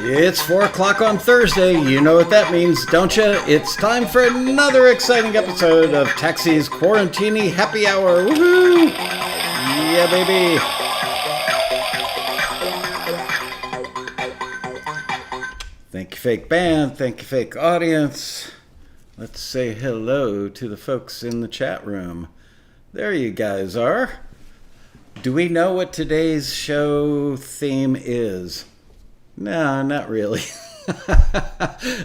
It's 4 o'clock on Thursday. You know what that means, don't you? It's time for another exciting episode of Taxi's Quarantini Happy Hour. Woohoo! Yeah, baby. Thank you, fake band. Thank you, fake audience. Let's say hello to the folks in the chat room. There you guys are. Do we know what today's show theme is? No, not really.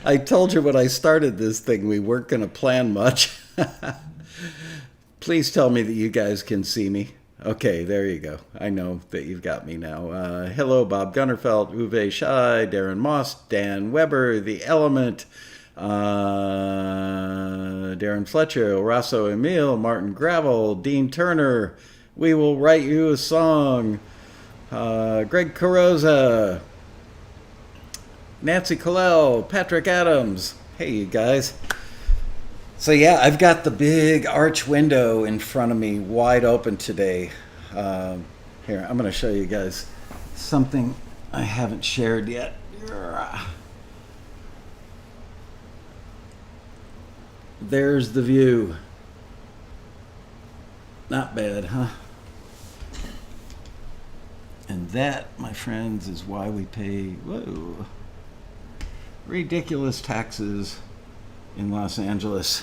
I told you when I started this thing we weren't going to plan much. Please tell me that you guys can see me. Okay, there you go. I know that you've got me now. Hello, Bob Gunnerfeld, Uwe Shai, Darren Moss, Dan Weber, The Element, Darren Fletcher, Horacio Emil, Martin Gravel, Dean Turner, We Will Write You a Song, Greg Carosa, Nancy Colell, Patrick Adams. Hey, you guys. So yeah, I've got the big arch window in front of me wide open today. Here, I'm going to show you guys something I haven't shared yet. There's the view. Not bad, huh? And that, my friends, is why we pay ridiculous taxes in Los Angeles.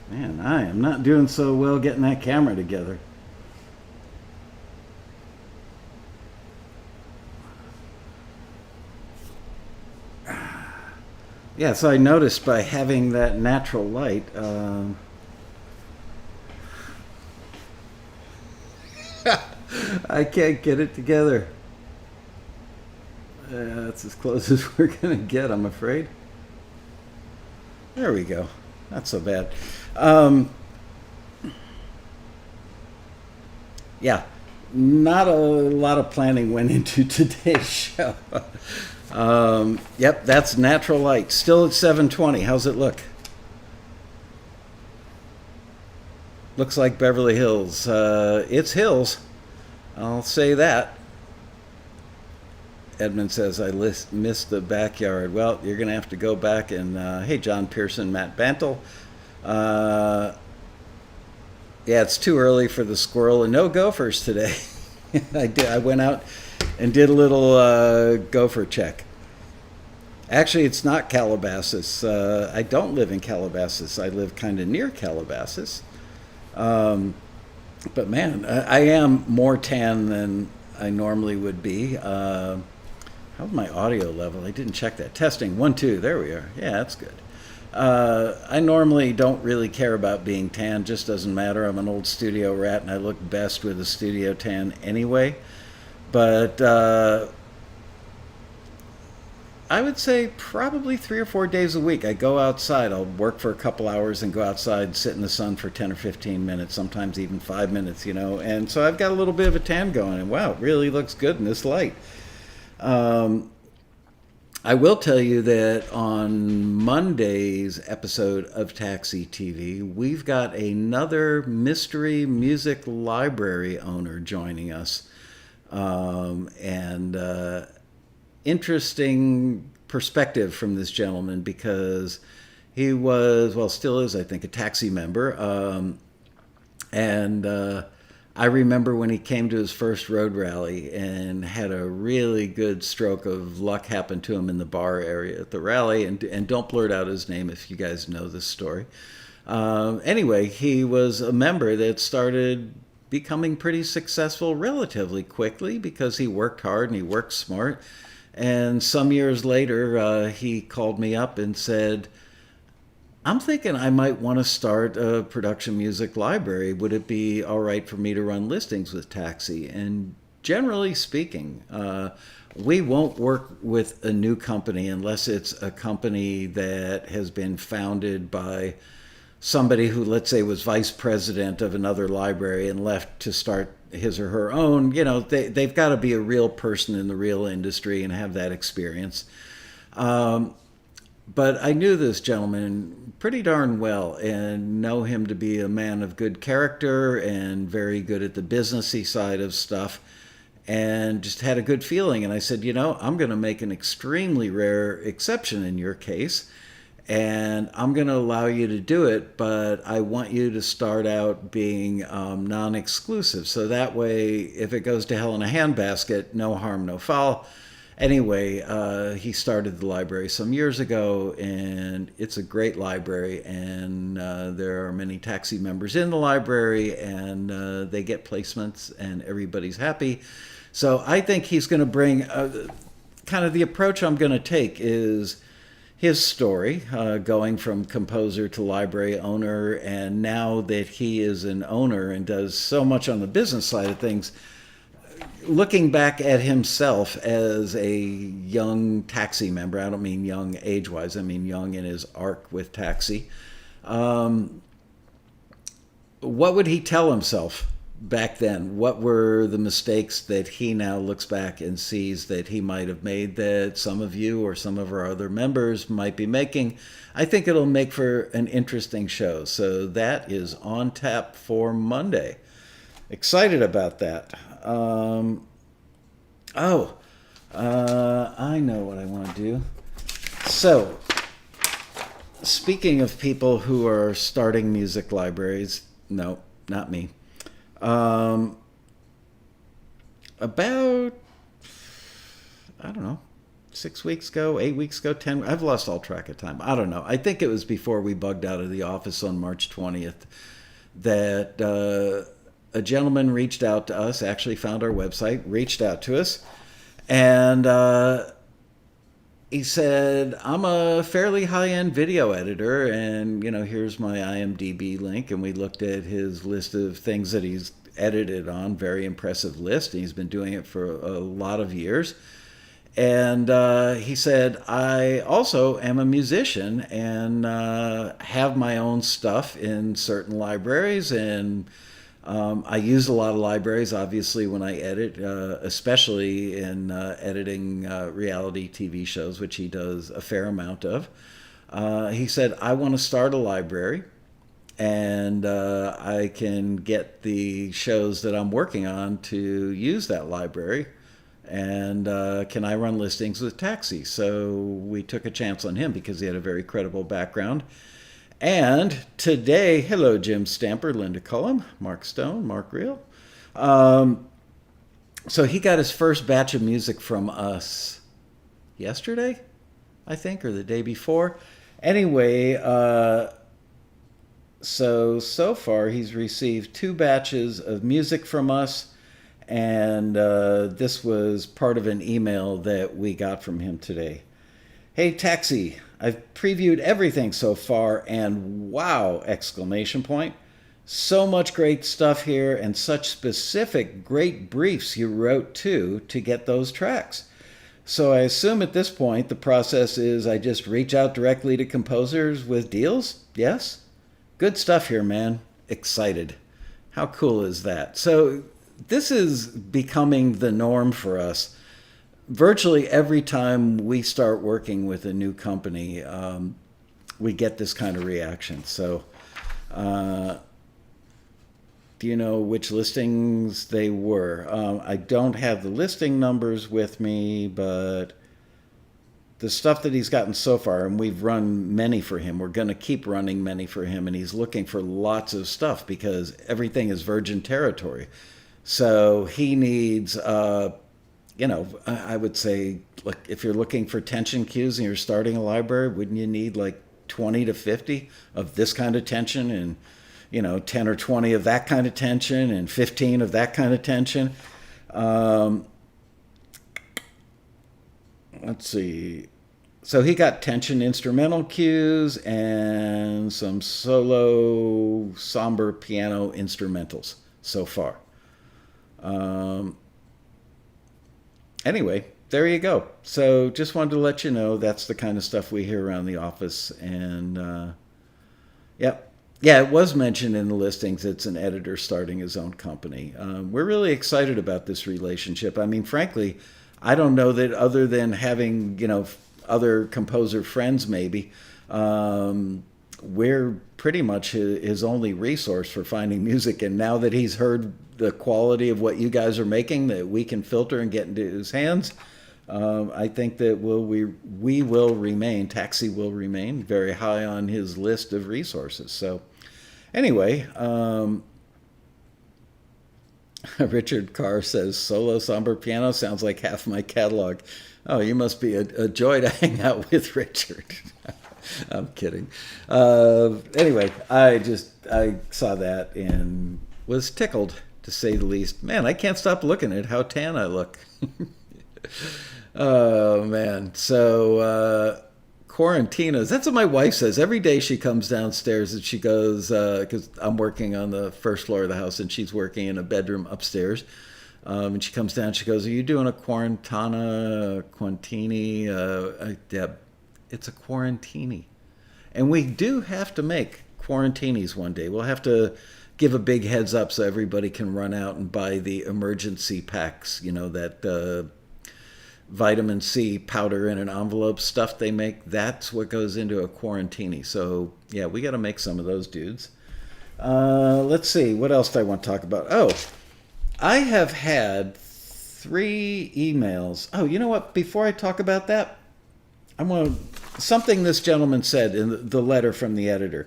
Man, I am not doing so well getting that camera together. Yeah, so I noticed by having that natural light, I can't get it together. That's as close as we're going to get, I'm afraid. There we go. Not so bad. Yeah, not a lot of planning went into today's show. Yep, that's natural light. Still at 720. How's it look? Looks like Beverly Hills. It's hills. I'll say that. Edmund says, I missed the backyard. Well, you're going to have to go back and, hey, John Pearson, Matt Bantle. Yeah, it's too early for the squirrel and no gophers today. I went out and did a little gopher check. Actually, it's not Calabasas. I don't live in Calabasas. I live kind of near Calabasas. But man, I am more tan than I normally would be. How's my audio level? I didn't check that. Testing, 1, 2, there we are. Yeah, that's good. I normally don't really care about being tan, just doesn't matter. I'm an old studio rat and I look best with a studio tan anyway. But I would say probably 3 or 4 days a week. I go outside. I'll work for a couple hours and go outside, sit in the sun for 10 or 15 minutes, sometimes even 5 minutes, you know. And so I've got a little bit of a tan going, and wow, it really looks good in this light. I will tell you that on Monday's episode of Taxi TV, we've got another mystery music library owner joining us. Interesting perspective from this gentleman because he was, well, still is, I think, a taxi member. I remember when he came to his first road rally and had a really good stroke of luck happen to him in the bar area at the rally. And don't blurt out his name if you guys know this story. Anyway, he was a member that started becoming pretty successful relatively quickly because he worked hard and he worked smart. And some years later, he called me up and said, I'm thinking I might want to start a production music library. Would it be all right for me to run listings with Taxi? And generally speaking, we won't work with a new company unless it's a company that has been founded by somebody who, let's say, was vice president of another library and left to start his or her own. You know, they've got to be a real person in the real industry and have that experience. But I knew this gentleman pretty darn well and know him to be a man of good character and very good at the businessy side of stuff, and just had a good feeling. And I said, I'm going to make an extremely rare exception in your case, and I'm going to allow you to do it, but I want you to start out being non-exclusive. So that way, if it goes to hell in a handbasket, no harm, no foul. Anyway, he started the library some years ago, and it's a great library, and there are many taxi members in the library, and they get placements, and everybody's happy. So I think he's going to bring kind of the approach I'm going to take is his story, going from composer to library owner, and now that he is an owner and does so much on the business side of things, looking back at himself as a young taxi member. I don't mean young age-wise, I mean young in his arc with taxi. What would he tell himself back then? What were the mistakes that he now looks back and sees that he might have made that some of you or some of our other members might be making? I think it'll make for an interesting show. So that is on tap for Monday. Excited about that. I know what I want to do. So, speaking of people who are starting music libraries, no, not me. About, I don't know, 6 weeks ago, 8 weeks ago, 10, I've lost all track of time. I don't know. I think it was before we bugged out of the office on March 20th that a gentleman reached out to us, actually found our website, reached out to us, and he said, I'm a fairly high-end video editor, and, here's my IMDb link, and we looked at his list of things that he's edited on, very impressive list, and he's been doing it for a lot of years. And he said, I also am a musician and have my own stuff in certain libraries, and I use a lot of libraries, obviously, when I edit, especially in editing reality TV shows, which he does a fair amount of. He said, I want to start a library, and I can get the shows that I'm working on to use that library. And can I run listings with Taxi? So we took a chance on him because he had a very credible background. And today, hello, Jim Stamper, Linda Cullum, Mark Stone, Mark Reel. So he got his first batch of music from us yesterday, I think, or the day before. Anyway, so far he's received 2 batches of music from us, and this was part of an email that we got from him today. Hey, Taxi, I've previewed everything so far, and wow, exclamation point. So much great stuff here, and such specific great briefs you wrote too to get those tracks. So I assume at this point the process is I just reach out directly to composers with deals? Yes? Good stuff here, man. Excited. How cool is that? So this is becoming the norm for us. Virtually every time we start working with a new company, we get this kind of reaction. So do you know which listings they were? I don't have the listing numbers with me, but the stuff that he's gotten so far, and we've run many for him, we're going to keep running many for him, and he's looking for lots of stuff because everything is virgin territory. So he needs, I would say, look, if you're looking for tension cues and you're starting a library, wouldn't you need like 20 to 50 of this kind of tension, and 10 or 20 of that kind of tension, and 15 of that kind of tension? Let's see. So he got tension instrumental cues and some solo somber piano instrumentals so far. Anyway, there you go. So just wanted to let you know that's the kind of stuff we hear around the office. And yeah, it was mentioned in the listings. It's an editor starting his own company. We're really excited about this relationship. I mean, frankly, I don't know that other than having, other composer friends maybe, we're pretty much his only resource for finding music. And now that he's heard the quality of what you guys are making that we can filter and get into his hands, I think that we will remain, Taxi will remain very high on his list of resources. So anyway, Richard Carr says, solo somber piano sounds like half my catalog. Oh, you must be a joy to hang out with, Richard. I'm kidding. Anyway, I saw that and was tickled, to say the least. Man, I can't stop looking at how tan I look. Oh, man. So, Quarantinas. That's what my wife says. Every day she comes downstairs and she goes, because I'm working on the first floor of the house and she's working in a bedroom upstairs. And she comes down, she goes, are you doing a Quarantini? Yeah, it's a Quarantini. And we do have to make Quarantinis one day. We'll have to give a big heads up so everybody can run out and buy the emergency packs, that vitamin C powder in an envelope stuff they make. That's what goes into a Quarantini. So, yeah, we got to make some of those dudes. Let's see. What else do I want to talk about? Oh, I have had 3 emails. Oh, you know what? Before I talk about that, I want something this gentleman said in the letter from the editor.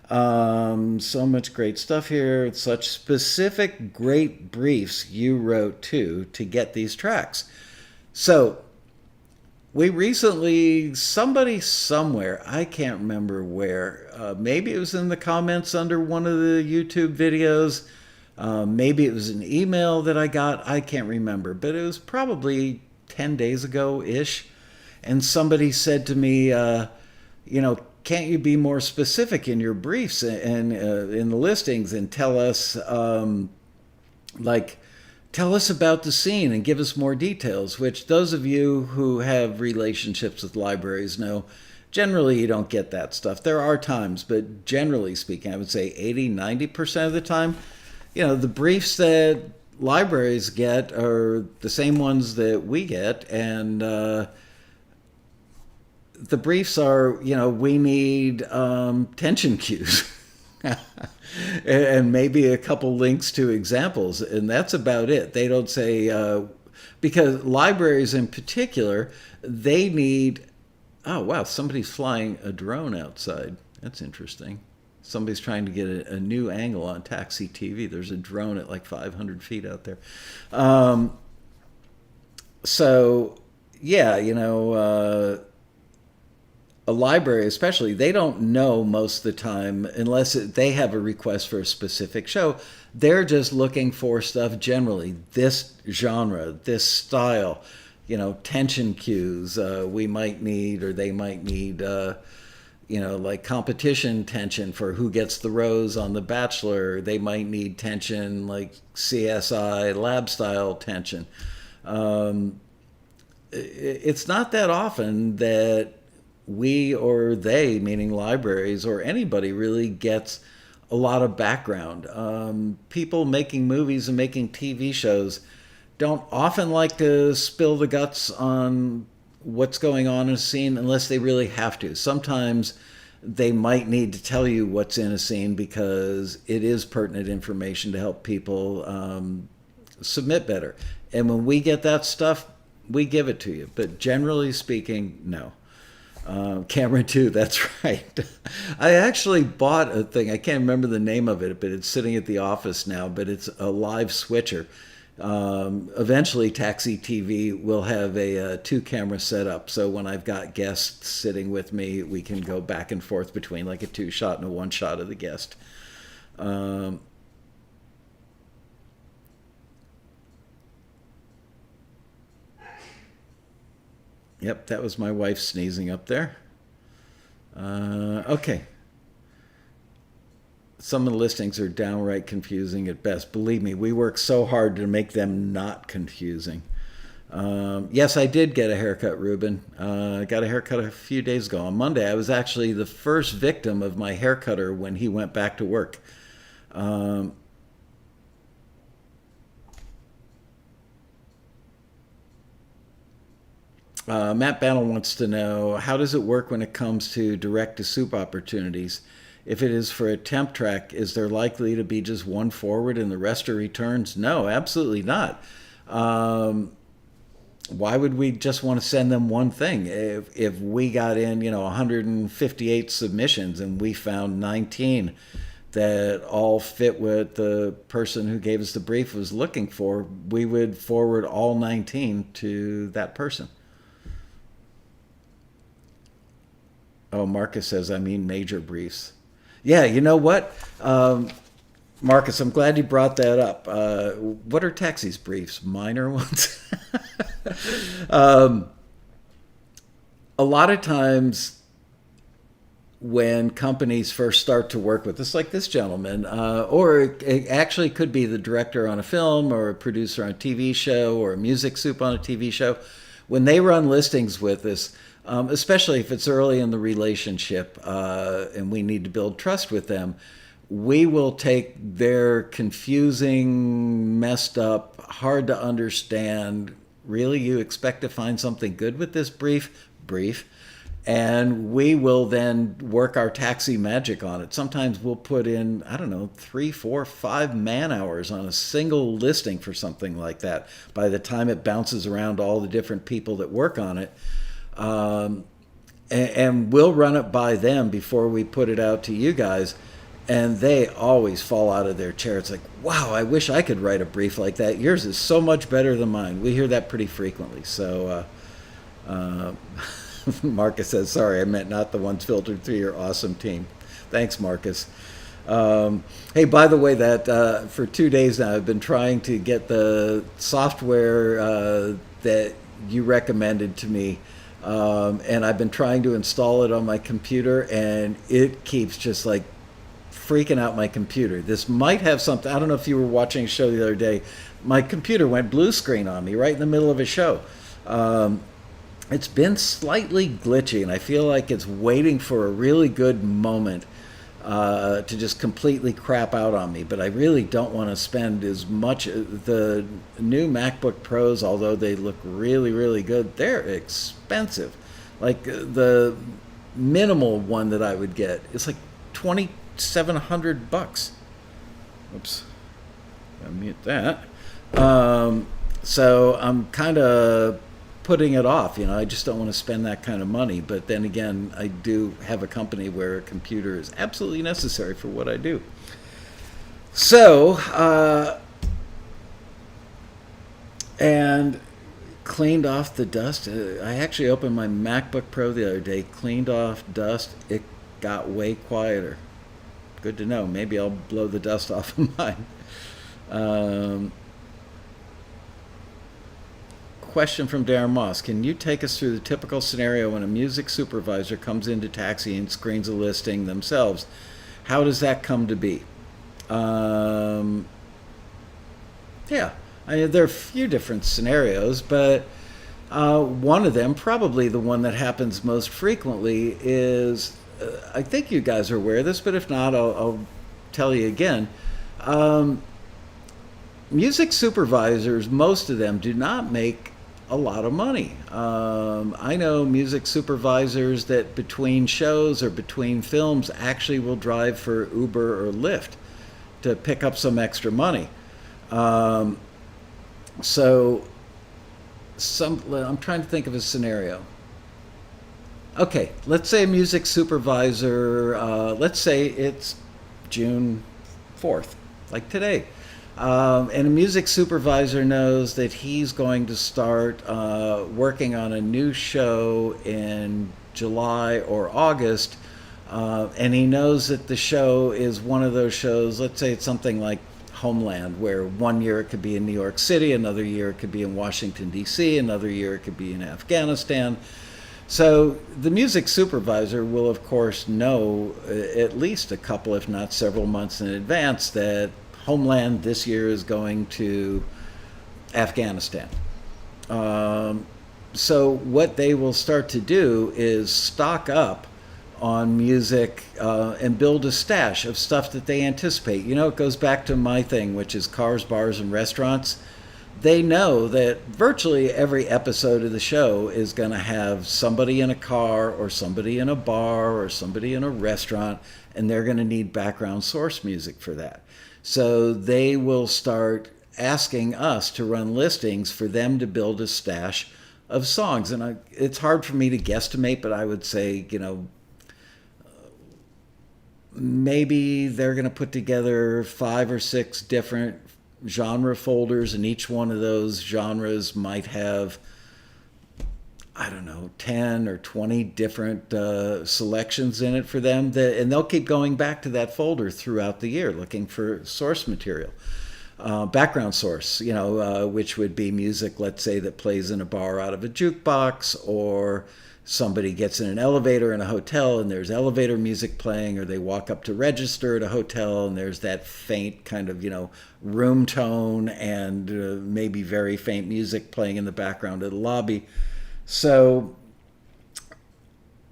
So much great stuff here. Such specific, great briefs you wrote to get these tracks. So we recently, somebody somewhere, I can't remember where, maybe it was in the comments under one of the YouTube videos. Maybe it was an email that I got. I can't remember, but it was probably 10 days ago-ish. And somebody said to me, can't you be more specific in your briefs and in the listings and tell us, tell us about the scene and give us more details, which those of you who have relationships with libraries know, generally you don't get that stuff. There are times, but generally speaking, I would say 80-90% of the time, the briefs that libraries get are the same ones that we get, and the briefs are, we need tension cues and maybe a couple links to examples, and that's about it. They don't say, because libraries in particular, they need, oh, wow, somebody's flying a drone outside. That's interesting. Somebody's trying to get a new angle on Taxi TV. There's a drone at like 500 feet out there. So, yeah, a library especially, they don't know most of the time, unless they have a request for a specific show. They're just looking for stuff generally, this genre, this style, tension cues we might need, or they might need, like competition tension for who gets the rose on The Bachelor. They might need tension like CSI lab style tension. It's not that often that we or they, meaning libraries or anybody, really gets a lot of background. People making movies and making TV shows don't often like to spill the guts on what's going on in a scene unless they really have to. Sometimes they might need to tell you what's in a scene because it is pertinent information to help people submit better. And when we get that stuff, we give it to you. But generally speaking, no. Cameron too, that's right. I actually bought a thing, I can't remember the name of it, but it's sitting at the office now, but it's a live switcher. Eventually Taxi TV will have a 2-camera setup, so when I've got guests sitting with me, we can go back and forth between like a 2-shot and a 1-shot of the guest. Yep, that was my wife sneezing up there. Okay. Some of the listings are downright confusing at best. Believe me, we work so hard to make them not confusing. Yes, I did get a haircut, Ruben. I got a haircut a few days ago. On Monday, I was actually the first victim of my haircutter when he went back to work. Matt Battle wants to know, how does it work when it comes to direct to soup opportunities? If it is for a temp track, is there likely to be just one forward and the rest are returns? No, absolutely not. Um, why would we just want to send them one thing? If we got in, 158 submissions and we found 19 that all fit what the person who gave us the brief was looking for, we would forward all 19 to that person. Oh, Marcus says, I mean major briefs. Yeah, you know what? Marcus, I'm glad you brought that up. What are taxis briefs? Minor ones? um, a lot of times when companies first start to work with us, like this gentleman, or it actually could be the director on a film or a producer on a TV show or a music soup on a TV show, when they run listings with us, especially if it's early in the relationship and we need to build trust with them, we will take their confusing, messed up, hard to understand, really, you expect to find something good with this brief, and we will then work our taxi magic on it. Sometimes we'll put in, I don't know, 3, 4, 5 man hours on a single listing for something like that. By the time it bounces around all the different people that work on it, and we'll run it by them before we put it out to you guys. And they always fall out of their chair. It's like, wow, I wish I could write a brief like that. Yours is so much better than mine. We hear that pretty frequently. So Marcus says, sorry, I meant not the ones filtered through your awesome team. Thanks, Marcus. Hey, by the way, that for 2 days now, I've been trying to get the software that you recommended to me. And I've been trying to install it on my computer, and it keeps just like freaking out my computer. This might have something. I don't know if you were watching a show the other day. My computer went blue screen on me right in the middle of a show. It's been slightly glitchy, and I feel like it's waiting for a really good moment to just completely crap out on me. But I really don't want to spend as much. The new MacBook Pros, although they look really, really good, they're expensive. Like the minimal one that I would get is like $2,700. Oops, gotta mute that. So I'm kind of putting it off. I just don't want to spend that kind of money. But then again, I do have a company where a computer is absolutely necessary for what I do. So, and cleaned off the dust. I actually opened my MacBook Pro the other day, cleaned off dust. It got way quieter. Good to know. Maybe I'll blow the dust off of mine. Question from Darren Moss. Can you take us through the typical scenario when a music supervisor comes into taxi and screens a listing themselves? How does that come to be? Yeah, there are a few different scenarios, but one of them, probably the one that happens most frequently, is I think you guys are aware of this, but if not, I'll tell you again. Music supervisors, most of them, do not make a lot of money. I know music supervisors that between shows or between films actually will drive for Uber or Lyft to pick up some extra money. I'm trying to think of a scenario. Okay, let's say a music supervisor, let's say it's June 4th, like today. And a music supervisor knows that he's going to start working on a new show in July or August, and he knows that the show is one of those shows, let's say it's something like Homeland, where one year it could be in New York City, another year it could be in Washington, D.C., another year it could be in Afghanistan. So the music supervisor will, of course, know at least a couple, if not several months in advance that Homeland this year is going to Afghanistan. So what they will start to do is stock up on music and build a stash of stuff that they anticipate. It goes back to my thing, which is cars, bars, and restaurants. they know that virtually every episode of the show is going to have somebody in a car or somebody in a bar or somebody in a restaurant, and they're going to need background source music for that. So they will start asking us to run listings for them to build a stash of songs. And it's hard for me to guesstimate, but I would say, maybe they're going to put together 5 or 6 different genre folders, and each one of those genres might have, I don't know, 10 or 20 different selections in it for them. And they'll keep going back to that folder throughout the year looking for source material. Background source, which would be music, let's say, that plays in a bar out of a jukebox, or somebody gets in an elevator in a hotel and there's elevator music playing, or they walk up to register at a hotel and there's that faint kind of, room tone and maybe very faint music playing in the background of the lobby. So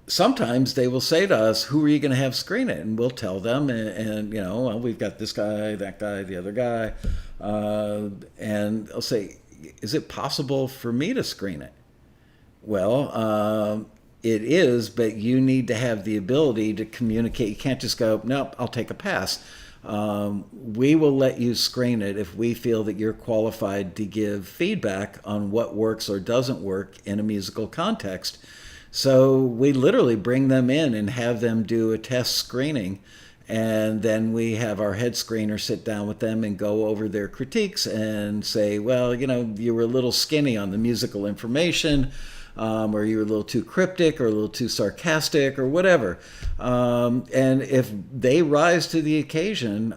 sometimes they will say to us, who are you going to have screen it? And we'll tell them, and well, we've got this guy, that guy, the other guy. And they'll say, is it possible for me to screen it? Well, it is, but you need to have the ability to communicate. You can't just go, nope, I'll take a pass. We will let you screen it if we feel that you're qualified to give feedback on what works or doesn't work in a musical context. So we literally bring them in and have them do a test screening. And then we have our head screener sit down with them and go over their critiques and say, well, you were a little skinny on the musical information, or you were a little too cryptic or a little too sarcastic or whatever. And if they rise to the occasion,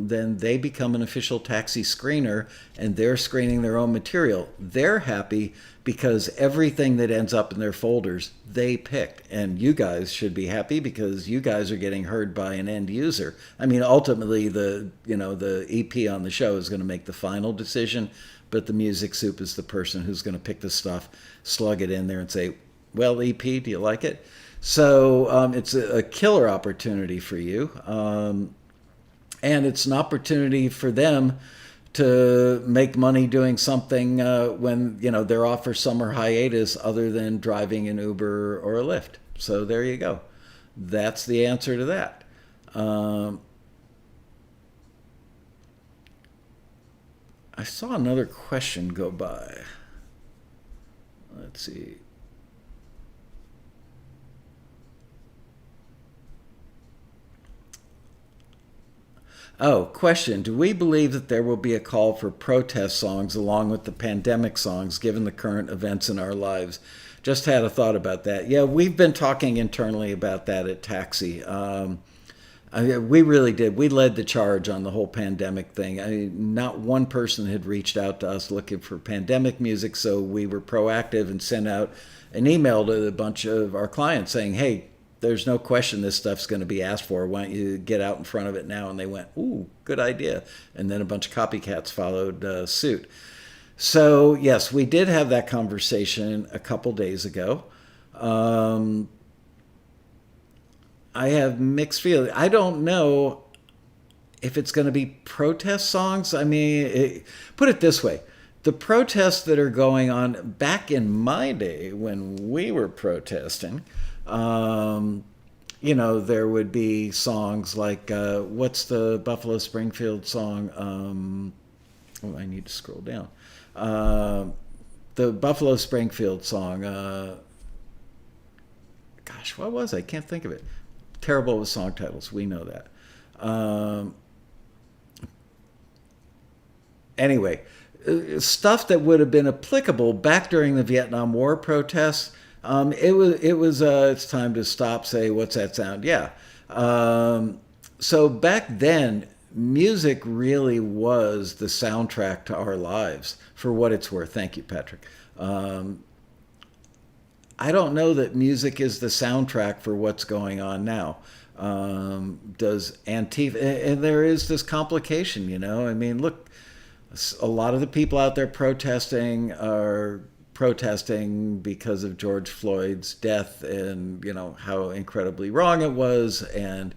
then they become an official taxi screener, and they're screening their own material. They're happy because everything that ends up in their folders, they picked. And you guys should be happy because you guys are getting heard by an end user. I mean, ultimately, the EP on the show is going to make the final decision, but the music soup is the person who's going to pick the stuff, slug it in there, and say, well, EP, do you like it? So it's a killer opportunity for you. And it's an opportunity for them to make money doing something when they're off for summer hiatus other than driving an Uber or a Lyft. So there you go. That's the answer to that. I saw another question go by. Let's see. Oh, question. Do we believe that there will be a call for protest songs along with the pandemic songs given the current events in our lives? Just had a thought about that. Yeah, we've been talking internally about that at Taxi. We really did. We led the charge on the whole pandemic thing. Not one person had reached out to us looking for pandemic music, so we were proactive and sent out an email to a bunch of our clients saying, hey, there's no question this stuff's going to be asked for. Why don't you get out in front of it now? And they went, ooh, good idea. And then a bunch of copycats followed suit. So, yes, we did have that conversation a couple days ago. I have mixed feelings. I don't know if it's going to be protest songs. I mean, put it this way. The protests that are going on back in my day when we were protesting, there would be songs like, what's the Buffalo Springfield song? I need to scroll down. The Buffalo Springfield song, gosh, what was it? I can't think of it. Terrible with song titles. We know that. Anyway, stuff that would have been applicable back during the Vietnam War protests. It's time to stop, say, what's that sound? Yeah. So back then, music really was the soundtrack to our lives, for what it's worth. Thank you, Patrick. I don't know that music is the soundtrack for what's going on now. Does Antifa, and there is this complication, I mean, look, a lot of the people out there protesting are protesting because of George Floyd's death and, how incredibly wrong it was, and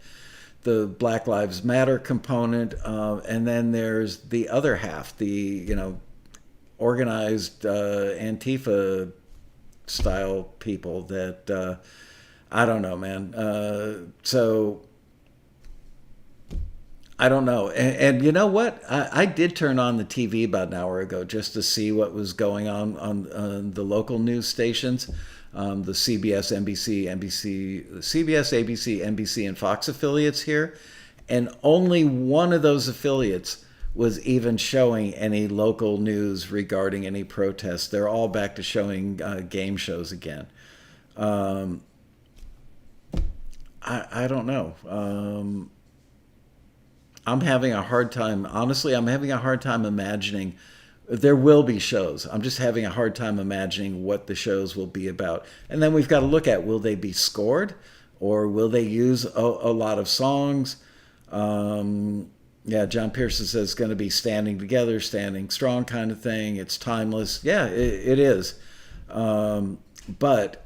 the Black Lives Matter component. And then there's the other half, the, organized Antifa style people that I don't know, man. So I don't know. And you know what? I did turn on the TV about an hour ago just to see what was going on the local news stations, the CBS, NBC, NBC, CBS, ABC, NBC, and Fox affiliates here. And only one of those affiliates was even showing any local news regarding any protests. They're all back to showing game shows again. Um, I don't know. I'm having a hard time. Honestly, I'm having a hard time imagining. There will be shows. I'm just having a hard time imagining what the shows will be about. And then we've got to look at, will they be scored, or will they use a lot of songs? Yeah, John Pearson says it's going to be standing together, standing strong kind of thing. It's timeless. Yeah, it is. But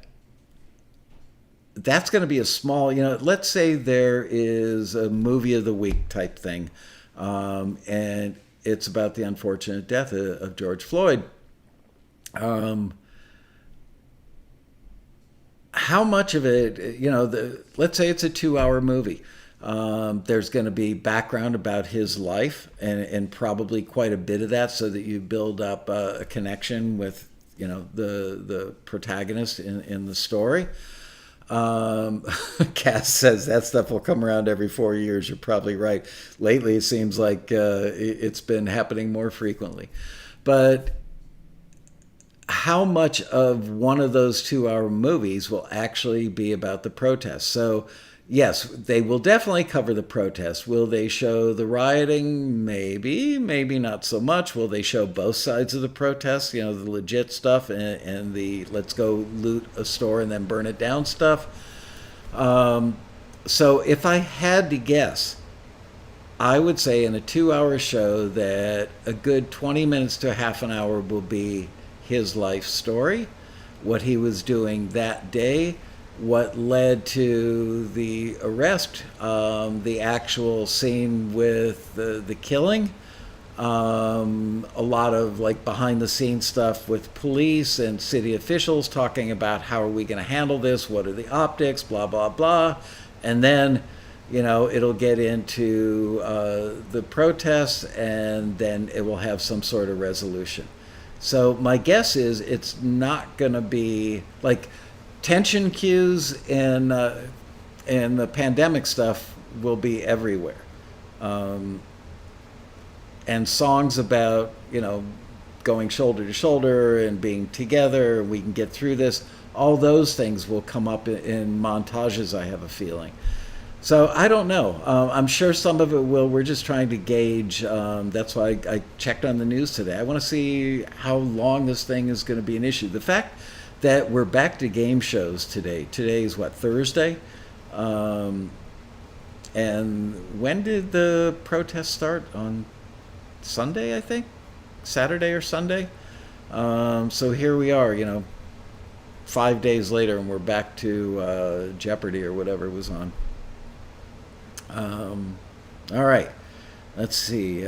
that's going to be a small, let's say there is a movie of the week type thing, and it's about the unfortunate death of George Floyd. Um, how much of it, let's say it's a 2 hour movie. There's going to be background about his life, and probably quite a bit of that, so that you build up a connection with, the protagonist in the story. Cass says that stuff will come around every 4 years. You're probably right. Lately, it seems like it's been happening more frequently. But how much of one of those 2 hour movies will actually be about the protests? So, yes, they will definitely cover the protests. Will they show the rioting? Maybe, maybe not so much. Will they show both sides of the protests? The legit stuff and the let's go loot a store and then burn it down stuff. So if I had to guess, I would say in a 2 hour show that a good 20 minutes to half an hour will be his life story, what he was doing that day, what led to the arrest, the actual scene with the killing, a lot of like behind the scenes stuff with police and city officials talking about how are we going to handle this, what are the optics, blah, blah, blah. And then, it'll get into the protests, and then it will have some sort of resolution. So my guess is it's not going to be like tension cues and the pandemic stuff will be everywhere, and songs about going shoulder to shoulder and being together. We can get through this. All those things will come up in montages, I have a feeling. So I don't know. I'm sure some of it will. We're just trying to gauge. That's why I checked on the news today. I want to see how long this thing is going to be an issue. The fact that we're back to game shows today. Today is what, Thursday? And when did the protest start? On Sunday, I think? Saturday or Sunday? So here we are, 5 days later, and we're back to Jeopardy or whatever was on. All right. Let's see.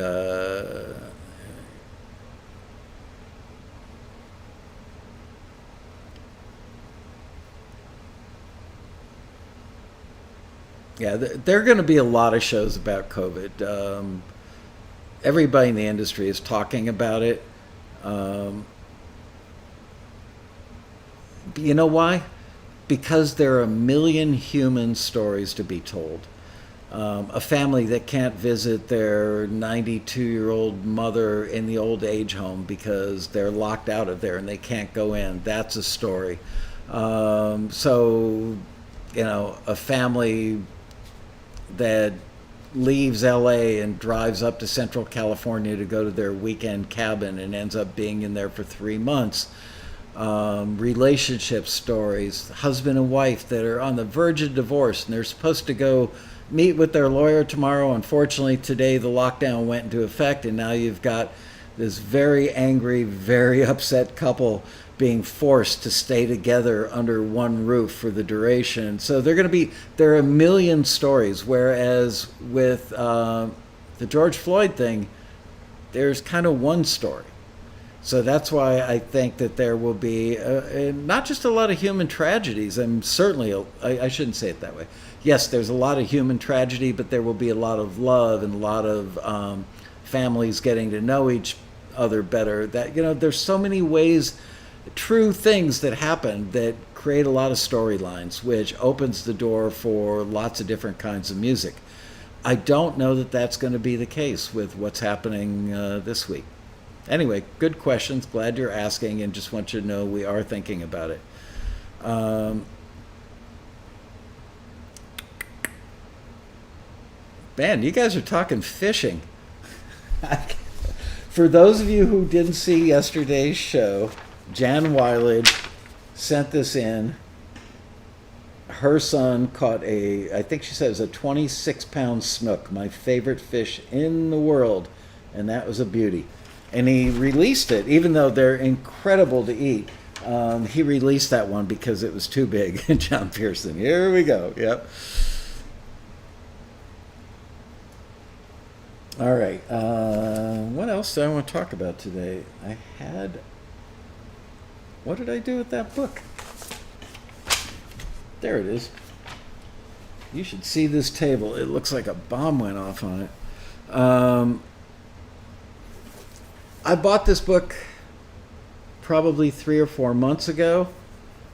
Yeah, there are going to be a lot of shows about COVID. Everybody in the industry is talking about it. You know why? Because there are a million human stories to be told. A family that can't visit their 92-year-old mother in the old age home because they're locked out of there and they can't go in. That's a story. So, a family that leaves LA and drives up to Central California to go to their weekend cabin and ends up being in there for 3 months. Relationship stories, husband and wife that are on the verge of divorce and they're supposed to go meet with their lawyer tomorrow. Unfortunately, today the lockdown went into effect, and now you've got this very angry, very upset couple being forced to stay together under one roof for the duration. So there are a million stories, whereas with the George Floyd thing, there's kind of one story. So that's why I think that there will be not just a lot of human tragedies. And certainly, I shouldn't say it that way. Yes, there's a lot of human tragedy, but there will be a lot of love and a lot of families getting to know each other better. That there's so many ways, true things that happen that create a lot of storylines, which opens the door for lots of different kinds of music. I don't know that that's going to be the case with what's happening this week. Anyway, good questions. Glad you're asking, and just want you to know we are thinking about it. Um, Man, you guys are talking fishing. For those of you who didn't see yesterday's show, Jan Weilage sent this in. Her son caught I think she says a 26-pound snook, my favorite fish in the world, and that was a beauty. And he released it, even though they're incredible to eat. He released that one because it was too big. John Pearson, here we go. Yep. All right. What else do I want to talk about today? What did I do with that book? There it is. You should see this table. It looks like a bomb went off on it. I bought this book probably 3 or 4 months ago.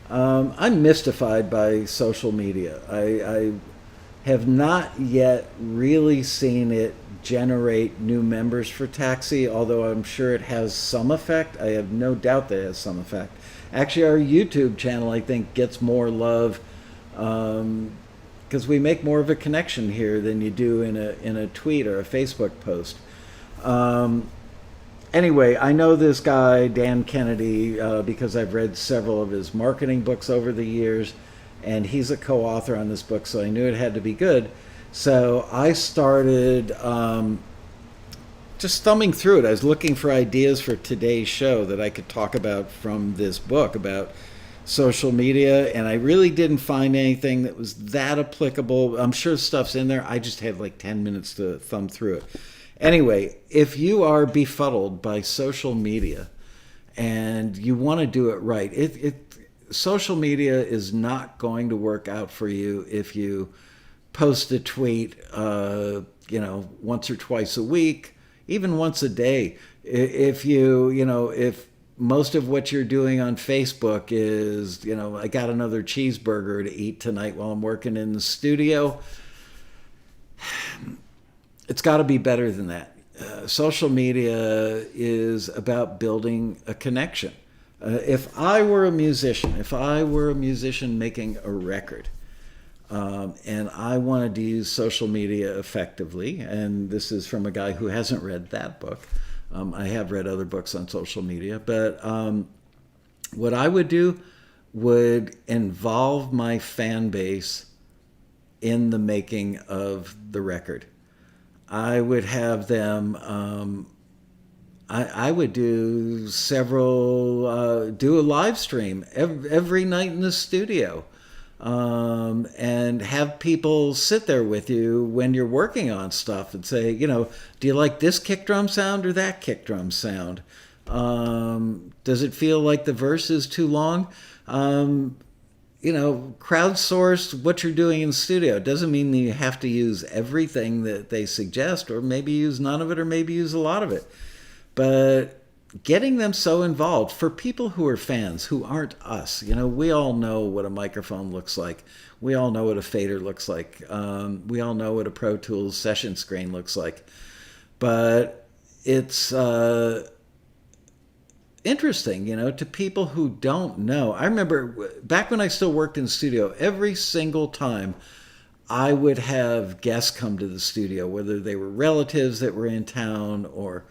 I'm mystified by social media. I have not yet really seen it generate new members for Taxi, although I'm sure it has some effect. I have no doubt that it has some effect. Actually, our YouTube channel, I think, gets more love because we make more of a connection here than you do in a tweet or a Facebook post. Anyway, I know this guy, Dan Kennedy, because I've read several of his marketing books over the years, and he's a co-author on this book, so I knew it had to be good. So I started just thumbing through it. I was looking for ideas for today's show that I could talk about from this book about social media, and I really didn't find anything that was that applicable. I'm sure stuff's in there. I just had like 10 minutes to thumb through it. Anyway, if you are befuddled by social media and you want to do it right, social media is not going to work out for you if you post a tweet, once or twice a week, even once a day. If most of what you're doing on Facebook is, I got another cheeseburger to eat tonight while I'm working in the studio, it's got to be better than that. Social media is about building a connection. If I were a musician making a record, and I wanted to use social media effectively, and this is from a guy who hasn't read that book. I have read other books on social media, but what I would do would involve my fan base in the making of the record. I would have them, I would do do a live stream every night in the studio. And have people sit there with you when you're working on stuff and say, do you like this kick drum sound or that kick drum sound? Does it feel like the verse is too long? Crowdsource what you're doing in the studio. It doesn't mean that you have to use everything that they suggest, or maybe use none of it, or maybe use a lot of it. But getting them so involved for people who are fans, who aren't us. We all know what a microphone looks like. We all know what a fader looks like. We all know what a Pro Tools session screen looks like. But it's interesting, to people who don't know. I remember back when I still worked in the studio, every single time I would have guests come to the studio, whether they were relatives that were in town or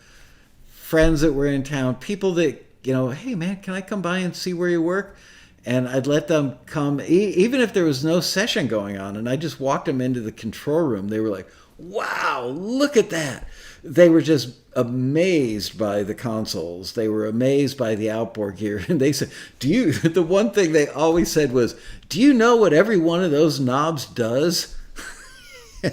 friends that were in town, people that, hey man, can I come by and see where you work? And I'd let them come, even if there was no session going on, and I just walked them into the control room. They were like, wow, look at that. They were just amazed by the consoles. They were amazed by the outboard gear. And they said, the one thing they always said was, do you know what every one of those knobs does?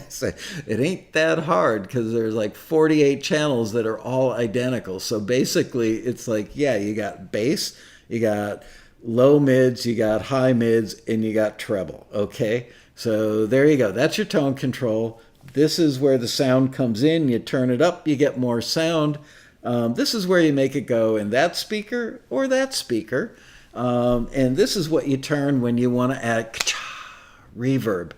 So it ain't that hard because there's like 48 channels that are all identical. So basically, it's like, yeah, you got bass, you got low mids, you got high mids, and you got treble. Okay, so there you go. That's your tone control. This is where the sound comes in. You turn it up, you get more sound. This is where you make it go in that speaker or that speaker. And this is what you turn when you want to add reverb.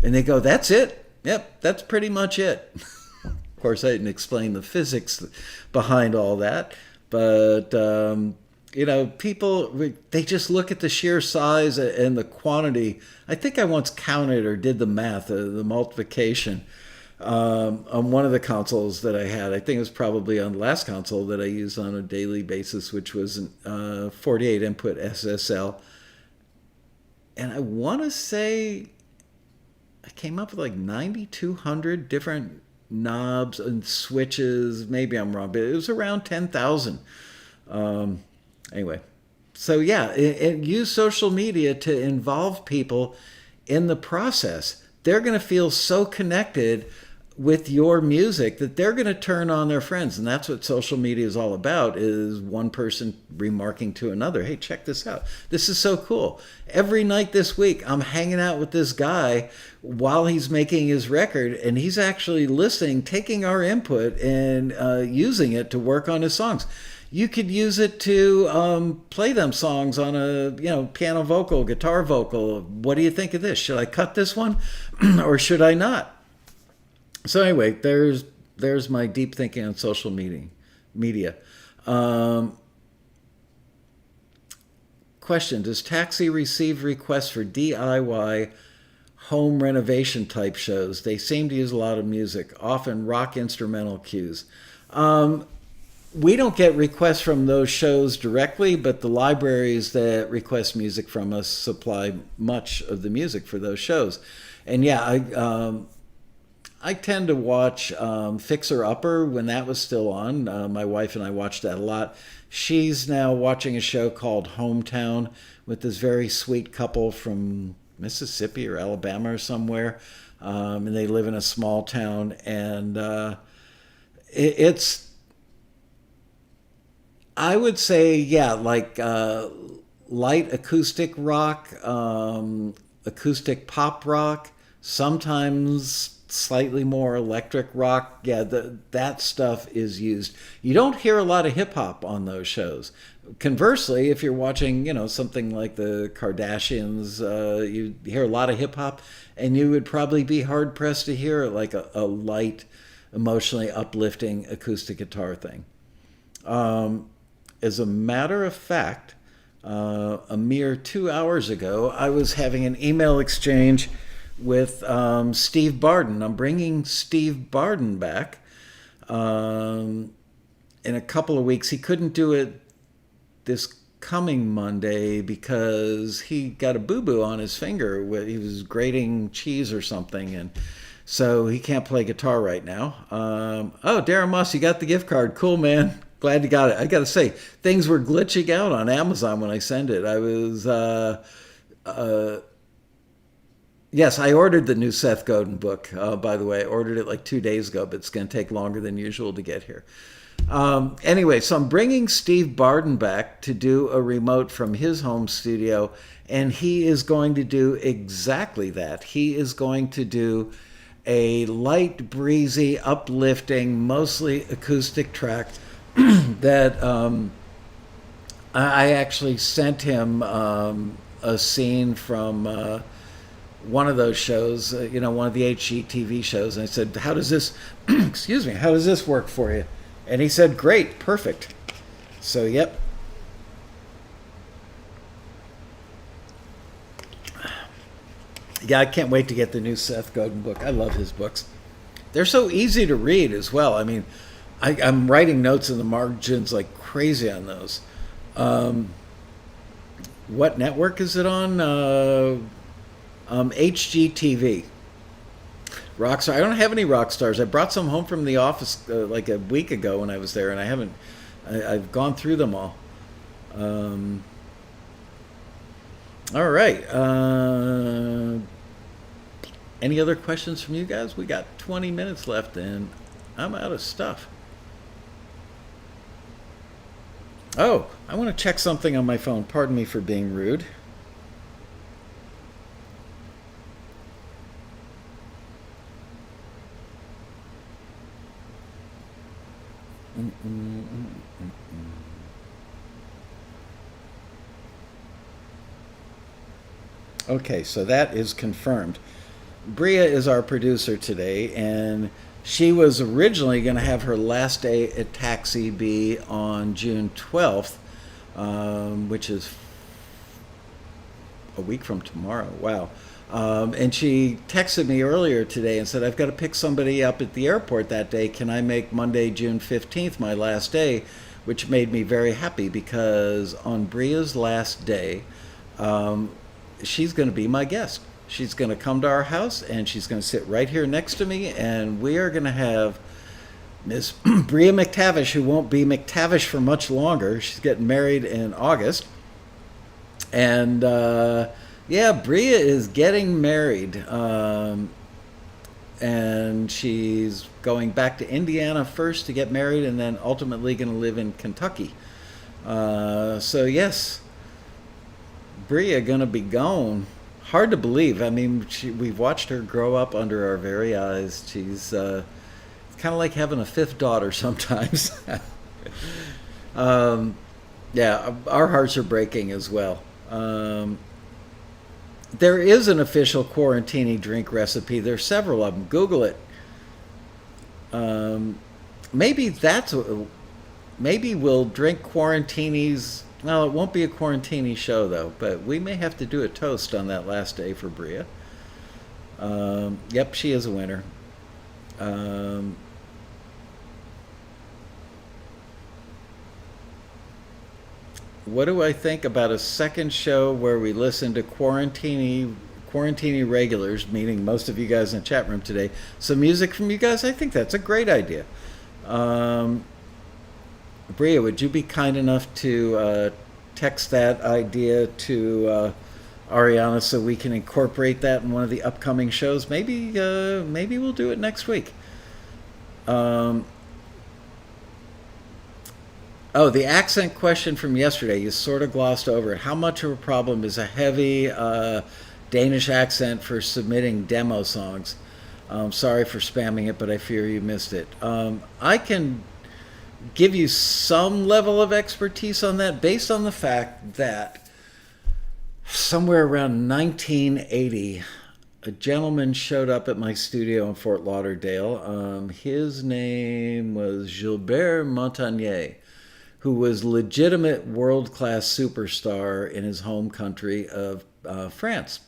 And they go, that's it. Yep, that's pretty much it. Of course, I didn't explain the physics behind all that. But, people, they just look at the sheer size and the quantity. I think I once counted or did the math, the multiplication on one of the consoles that I had. I think it was probably on the last console that I used on a daily basis, which was an 48 input SSL. And I want to say I came up with like 9,200 different knobs and switches. Maybe I'm wrong, but it was around 10,000. Anyway, so yeah, use social media to involve people in the process. They're going to feel so connected with your music that they're going to turn on their friends. And that's what social media is all about, is one person remarking to another, hey, check this out. This is so cool. Every night this week, I'm hanging out with this guy while he's making his record, and he's actually listening, taking our input and using it to work on his songs. You could use it to play them songs on a piano vocal, guitar vocal. What do you think of this? Should I cut this one or should I not? So anyway, there's my deep thinking on social media. Question: does Taxi receive requests for DIY home renovation type shows? They seem to use a lot of music, often rock instrumental cues. We don't get requests from those shows directly, but the libraries that request music from us supply much of the music for those shows. And yeah, I tend to watch Fixer Upper when that was still on. My wife and I watched that a lot. She's now watching a show called Hometown with this very sweet couple from Mississippi or Alabama or somewhere. And they live in a small town. And it's, I would say, yeah, like light acoustic rock, acoustic pop rock, sometimes slightly more electric rock. Yeah, that stuff is used. You don't hear a lot of hip hop on those shows. Conversely, if you're watching, something like the Kardashians, you hear a lot of hip hop, and you would probably be hard pressed to hear like a light, emotionally uplifting acoustic guitar thing. As a matter of fact, a mere 2 hours ago, I was having an email exchange with Steve Barden. I'm bringing Steve Barden back in a couple of weeks. He couldn't do it this coming Monday because he got a boo-boo on his finger. He was grating cheese or something, and so he can't play guitar right now. Oh, Darren Moss, you got the gift card. Cool, man. Glad you got it. I got to say, things were glitching out on Amazon when I sent it. I was... Yes, I ordered the new Seth Godin book, by the way. I ordered it like 2 days ago, but it's going to take longer than usual to get here. Anyway, so I'm bringing Steve Barden back to do a remote from his home studio, and he is going to do exactly that. He is going to do a light, breezy, uplifting, mostly acoustic track that I actually sent him a scene from... one of those shows, one of the HGTV shows, and I said, how does this, excuse me, how does this work for you? And he said, great, perfect. So, yep. Yeah, I can't wait to get the new Seth Godin book. I love his books. They're so easy to read as well. I mean, I'm writing notes in the margins like crazy on those. What network is it on? HGTV. Rockstar. I don't have any rock stars. I brought some home from the office like a week ago when I was there, and I've gone through them all. All right. Any other questions from you guys? We got 20 minutes left and I'm out of stuff. Oh, I want to check something on my phone. Pardon me for being rude. Okay, so that is confirmed. Bria is our producer today, and she was originally going to have her last day at Taxi be on June 12th, which is a week from tomorrow. Wow. And she texted me earlier today and said, I've got to pick somebody up at the airport that day. Can I make Monday, June 15th, my last day? Which made me very happy because on Bria's last day, um, she's going to be my guest. She's going to come to our house and she's going to sit right here next to me, and we are going to have Miss Bria McTavish, who won't be McTavish for much longer. She's getting married in August. And yeah, Bria is getting married. And she's going back to Indiana first to get married and then ultimately going to live in Kentucky. So, yes, Bria going to be gone. Hard to believe. I mean, we've watched her grow up under our very eyes. She's it's kind of like having a fifth daughter sometimes. um, yeah, our hearts are breaking as well. There is an official Quarantini drink recipe. There's several of them. Google it. Um, maybe that's maybe we'll drink Quarantini's. Well, it won't be a Quarantini show though, but we may have to do a toast on that last day for Bria. Yep, she is a winner. Um, what do I think about a second show where we listen to Quarantini regulars, meaning most of you guys in the chat room today, some music from you guys? I think that's a great idea. Um, Bria, would you be kind enough to text that idea to Ariana so we can incorporate that in one of the upcoming shows? Maybe we'll do it next week. Um, oh, the accent question from yesterday, you sort of glossed over it. How much of a problem is a heavy Danish accent for submitting demo songs? Sorry for spamming it, but I fear you missed it. I can give you some level of expertise on that based on the fact that somewhere around 1980, a gentleman showed up at my studio in Fort Lauderdale. His name was Gilbert Montagnier, who was legitimate world-class superstar in his home country of France.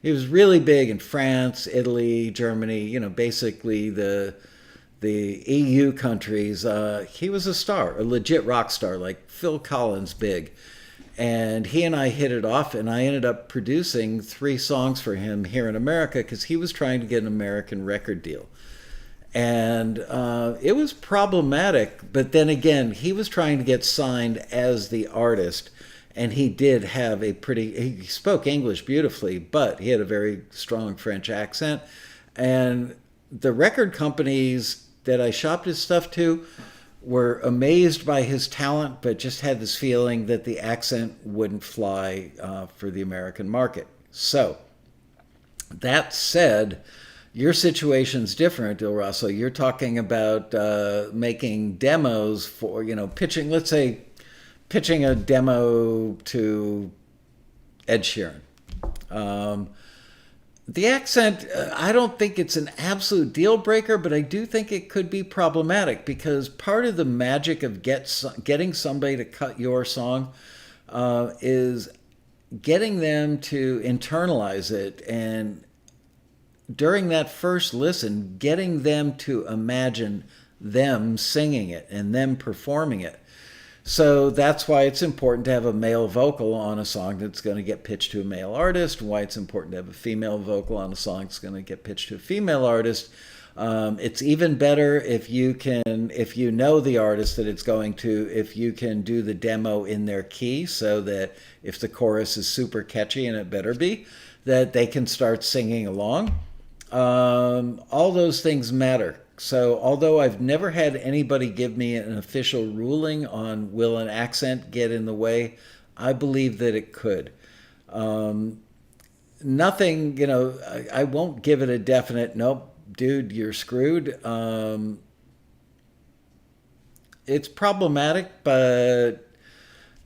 He was really big in France, Italy, Germany, basically the EU countries. He was a star, a legit rock star, like Phil Collins big. And he and I hit it off, and I ended up producing 3 songs for him here in America because he was trying to get an American record deal. And it was problematic, but then again, he was trying to get signed as the artist, and he did have he spoke English beautifully, but he had a very strong French accent. And the record companies that I shopped his stuff to were amazed by his talent, but just had this feeling that the accent wouldn't fly for the American market. So, that said, your situation's different, Il Russell. You're talking about making demos for, pitching, let's say, pitching a demo to Ed Sheeran. Um, the accent, I don't think it's an absolute deal breaker, but I do think it could be problematic because part of the magic of getting somebody to cut your song is getting them to internalize it, and during that first listen, getting them to imagine them singing it and them performing it. So that's why it's important to have a male vocal on a song that's going to get pitched to a male artist, why it's important to have a female vocal on a song that's going to get pitched to a female artist. It's even better if you know the artist that it's going to, if you can do the demo in their key so that if the chorus is super catchy, and it better be, that they can start singing along. All those things matter. So, although I've never had anybody give me an official ruling on will an accent get in the way, I believe that it could. Nothing, I won't give it a definite, nope, dude, you're screwed. It's problematic, but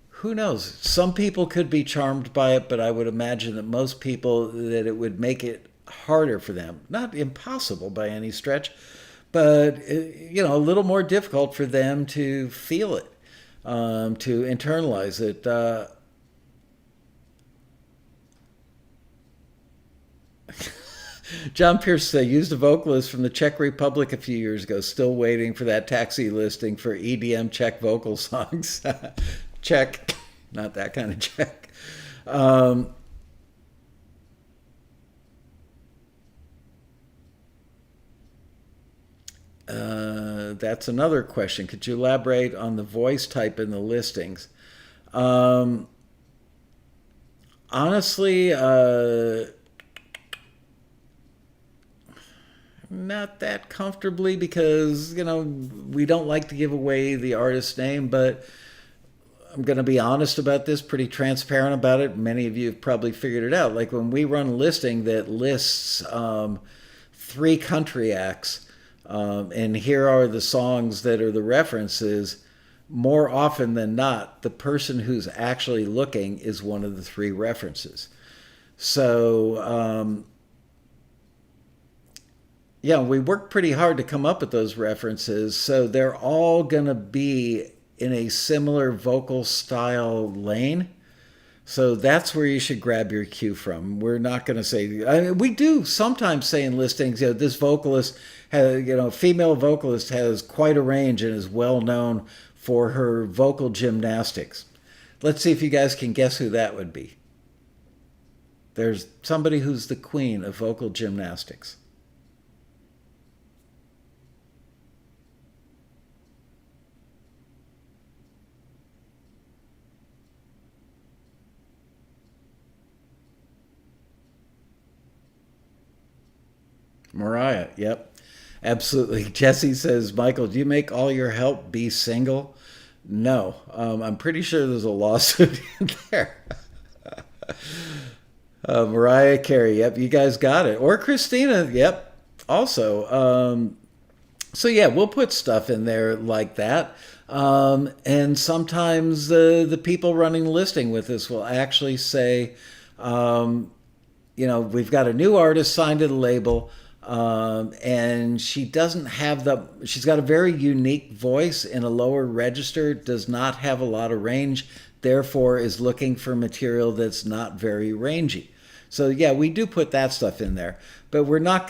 who knows? Some people could be charmed by it, but I would imagine that most people, that it would make it harder for them. Not impossible by any stretch, but a little more difficult for them to feel it, to internalize it. John Pierce used a vocalist from the Czech Republic a few years ago. Still waiting for that taxi listing for EDM Czech vocal songs. Czech, not that kind of Czech. That's another question. Could you elaborate on the voice type in the listings? Um, Honestly, not that comfortably because, we don't like to give away the artist's name, but I'm going to be honest about this, pretty transparent about it. Many of you have probably figured it out. Like when we run a listing that lists three country acts, and here are the songs that are the references, more often than not, the person who's actually looking is one of the three references. So, yeah, we worked pretty hard to come up with those references. So they're all going to be in a similar vocal style lane. So that's where you should grab your cue from. We're not going to say, we do sometimes say in listings, this vocalist has, female vocalist has quite a range and is well known for her vocal gymnastics. Let's see if you guys can guess who that would be. There's somebody who's the queen of vocal gymnastics. Mariah, yep. Absolutely. Jesse says, Michael, do you make all your help be single? No. I'm pretty sure there's a lawsuit in there. Mariah Carey, yep, you guys got it. Or Christina, yep, also. So, yeah, we'll put stuff in there like that. And sometimes the people running the listing with us will actually say, we've got a new artist signed to the label. And she doesn't have she's got a very unique voice in a lower register, does not have a lot of range, therefore is looking for material that's not very rangy. So yeah, we do put that stuff in there, but we're not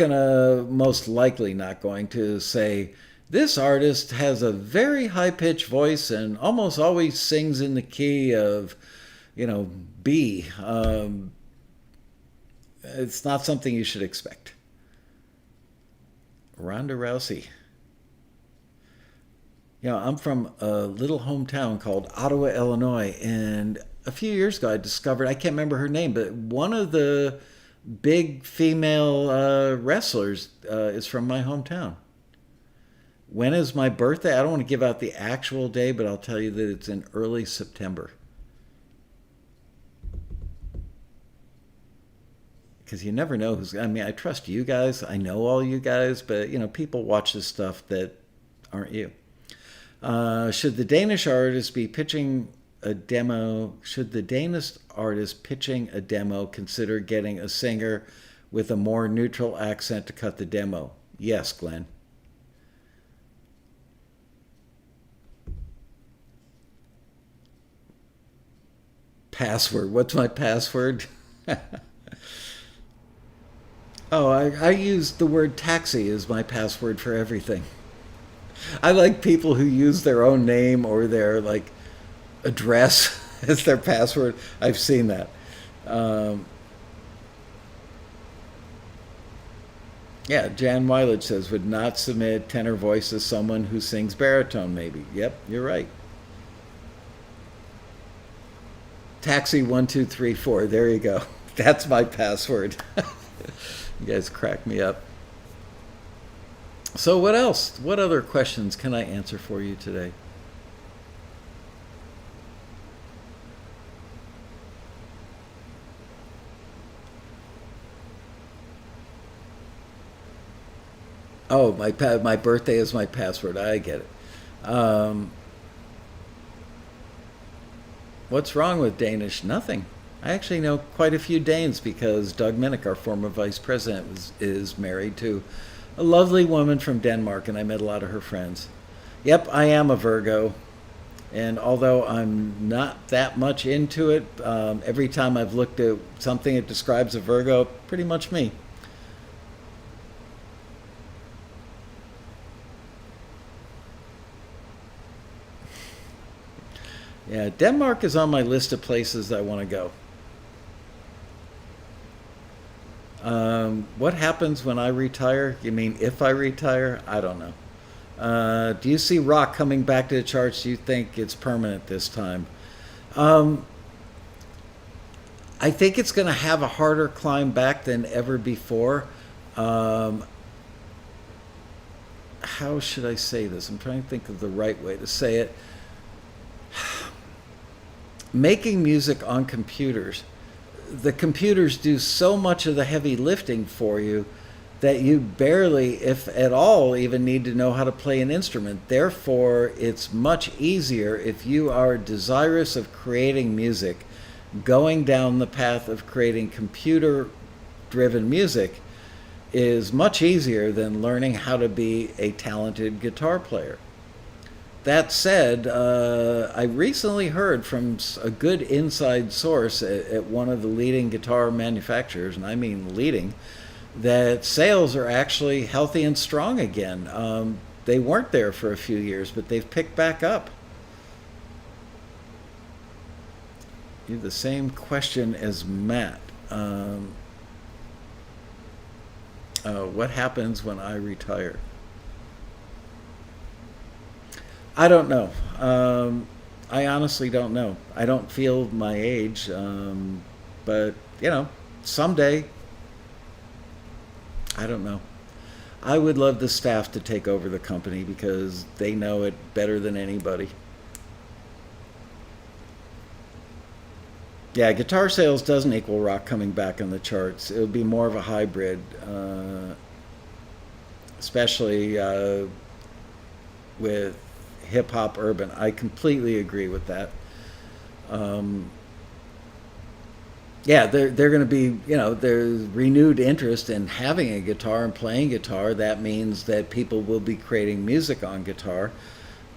most likely not going to say, this artist has a very high pitched voice and almost always sings in the key of, B. It's not something you should expect. Ronda Rousey. I'm from a little hometown called Ottawa, Illinois, and a few years ago I discovered, I can't remember her name, but one of the big female wrestlers is from my hometown. When is my birthday? I don't want to give out the actual day, but I'll tell you that it's in early September. Because you never know I trust you guys. I know all you guys, but, people watch this stuff that aren't you. Should the Danish artist be pitching a demo? Should the Danish artist pitching a demo consider getting a singer with a more neutral accent to cut the demo? Yes, Glenn. Password. What's my password? Oh, I use the word taxi as my password for everything. I like people who use their own name or their address as their password. I've seen that. Um, yeah, Jan Mileage says would not submit tenor voice as someone who sings baritone. Maybe. Yep, you're right. Taxi 1234. There you go. That's my password. You guys crack me up. So, what else? What other questions can I answer for you today? Oh, my birthday is my password. I get it. Um, what's wrong with Danish? Nothing. I actually know quite a few Danes because Doug Minnick, our former vice president, is married to a lovely woman from Denmark, and I met a lot of her friends. Yep, I am a Virgo, and although I'm not that much into it, every time I've looked at something that describes a Virgo, pretty much me. Yeah, Denmark is on my list of places I want to go. What happens when I retire? You mean if I retire? I don't know. Do you see rock coming back to the charts? Do you think it's permanent this time? Um, I think it's going to have a harder climb back than ever before. Um, how should I say this? I'm trying to think of the right way to say it. Making music on computers, the computers do so much of the heavy lifting for you that you barely, if at all, even need to know how to play an instrument. Therefore, it's much easier if you are desirous of creating music, going down the path of creating computer driven music is much easier than learning how to be a talented guitar player. That said, I recently heard from a good inside source at one of the leading guitar manufacturers, and I mean leading, that sales are actually healthy and strong again. They weren't there for a few years, but they've picked back up. You have the same question as Matt. What happens when I retire? I don't know. I honestly don't know. I don't feel my age, but someday, I don't know. I would love the staff to take over the company because they know it better than anybody. Yeah, guitar sales doesn't equal rock coming back on the charts. It would be more of a hybrid, especially with hip hop urban. I completely agree with that. Um, yeah, they're going to be, there's renewed interest in having a guitar and playing guitar. That means that people will be creating music on guitar,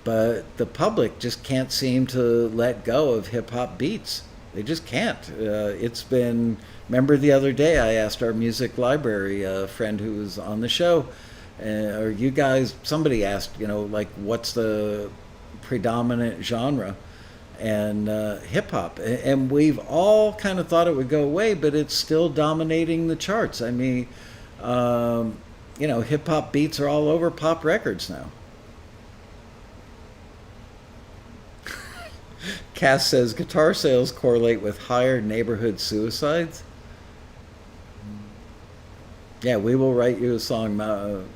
but the public just can't seem to let go of hip hop beats. They just can't. It's been, remember the other day I asked our music library friend who was on the show, or you guys, somebody asked, like, what's the predominant genre? And hip hop. And we've all kind of thought it would go away, but it's still dominating the charts. I mean, hip hop beats are all over pop records now. Cass says guitar sales correlate with higher neighborhood suicides. Yeah, we will write you a song.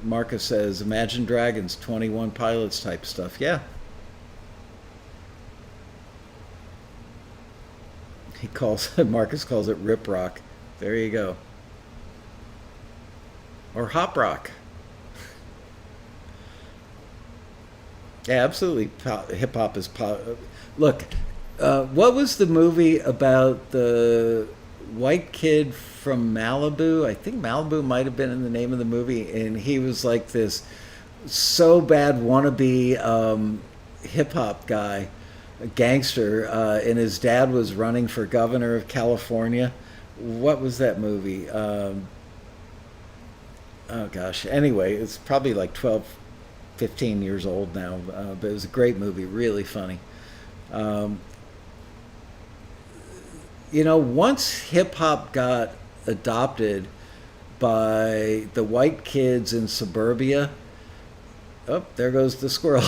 Marcus says Imagine Dragons, 21 Pilots type stuff. Yeah. Marcus calls it rip rock. There you go. Or hop rock. Yeah, absolutely. Hip hop is pop. Look, what was the movie about the white kid from Malibu? I think Malibu might have been in the name of the movie, and he was like this so bad wannabe hip hop guy, a gangster, and his dad was running for governor of California. What was that movie? Oh gosh. Anyway, it's probably like 12, 15 years old now, but it was a great movie, really funny. Um, once hip hop got adopted by the white kids in suburbia, oh, there goes the squirrel.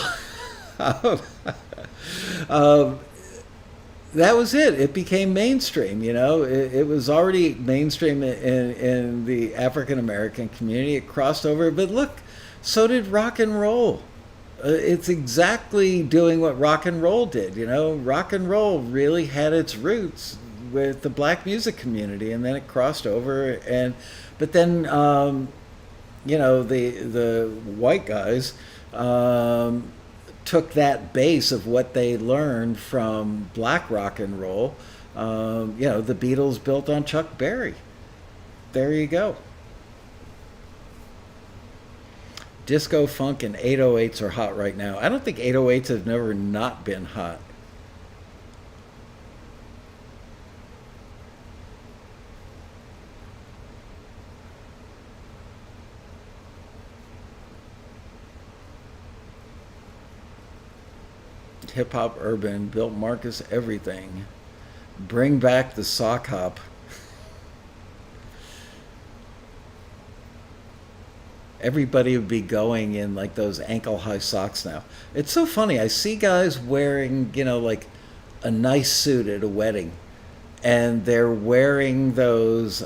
um, that was it. It became mainstream. It was already mainstream in the African American community. It crossed over, but look, so did rock and roll. It's exactly doing what rock and roll did. Rock and roll really had its roots with the black music community, and then it crossed over. But then the white guys took that base of what they learned from black rock and roll. The Beatles built on Chuck Berry. There you go. Disco funk and 808s are hot right now. I don't think 808s have never not been hot. Hip hop urban built Marcus everything. Bring back the sock hop. Everybody would be going in like those ankle high socks now. It's so funny. I see guys wearing, like a nice suit at a wedding, and they're wearing those,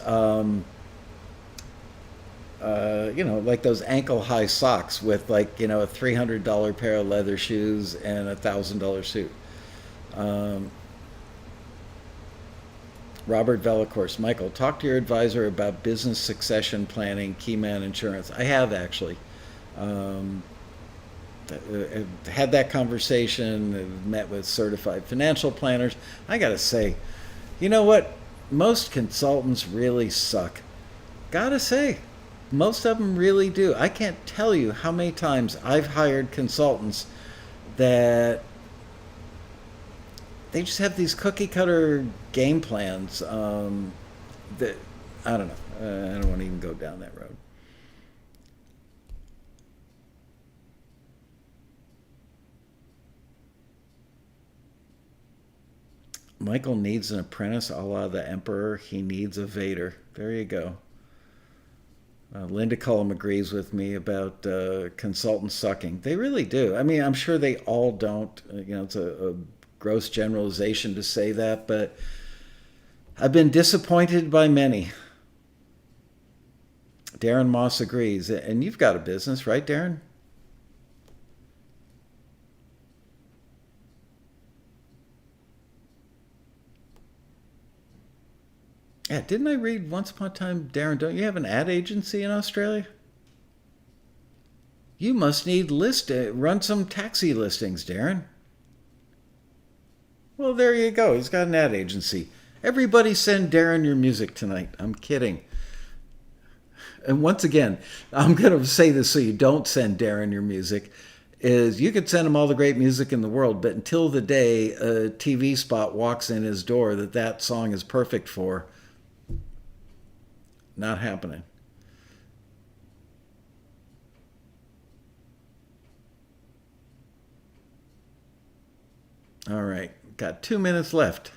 like those ankle high socks with like, a $300 pair of leather shoes and $1,000 suit. Um, Robert Velacourse, Michael, talk to your advisor about business succession planning, Keyman Insurance. I have actually. Um, had that conversation, met with certified financial planners. I got to say, you know what? Most consultants really suck. Gotta say, most of them really do. I can't tell you how many times I've hired consultants that they just have these cookie cutter game plans that I don't know. I don't want to even go down that road. Michael needs an apprentice a la the Emperor. He needs a Vader. There you go. Linda Cullum agrees with me about consultants sucking. They really do. I mean, I'm sure they all don't. It's a gross generalization to say that, but I've been disappointed by many. Darren Moss agrees. And you've got a business, right, Darren? Yeah, didn't I read once upon a time, Darren, don't you have an ad agency in Australia? You must need run some taxi listings, Darren. Well, there you go. He's got an ad agency. Everybody send Darren your music tonight. I'm kidding. And once again, I'm going to say this so you don't send Darren your music, is you could send him all the great music in the world, but until the day a TV spot walks in his door that song is perfect for, not happening. All right. Got 2 minutes left.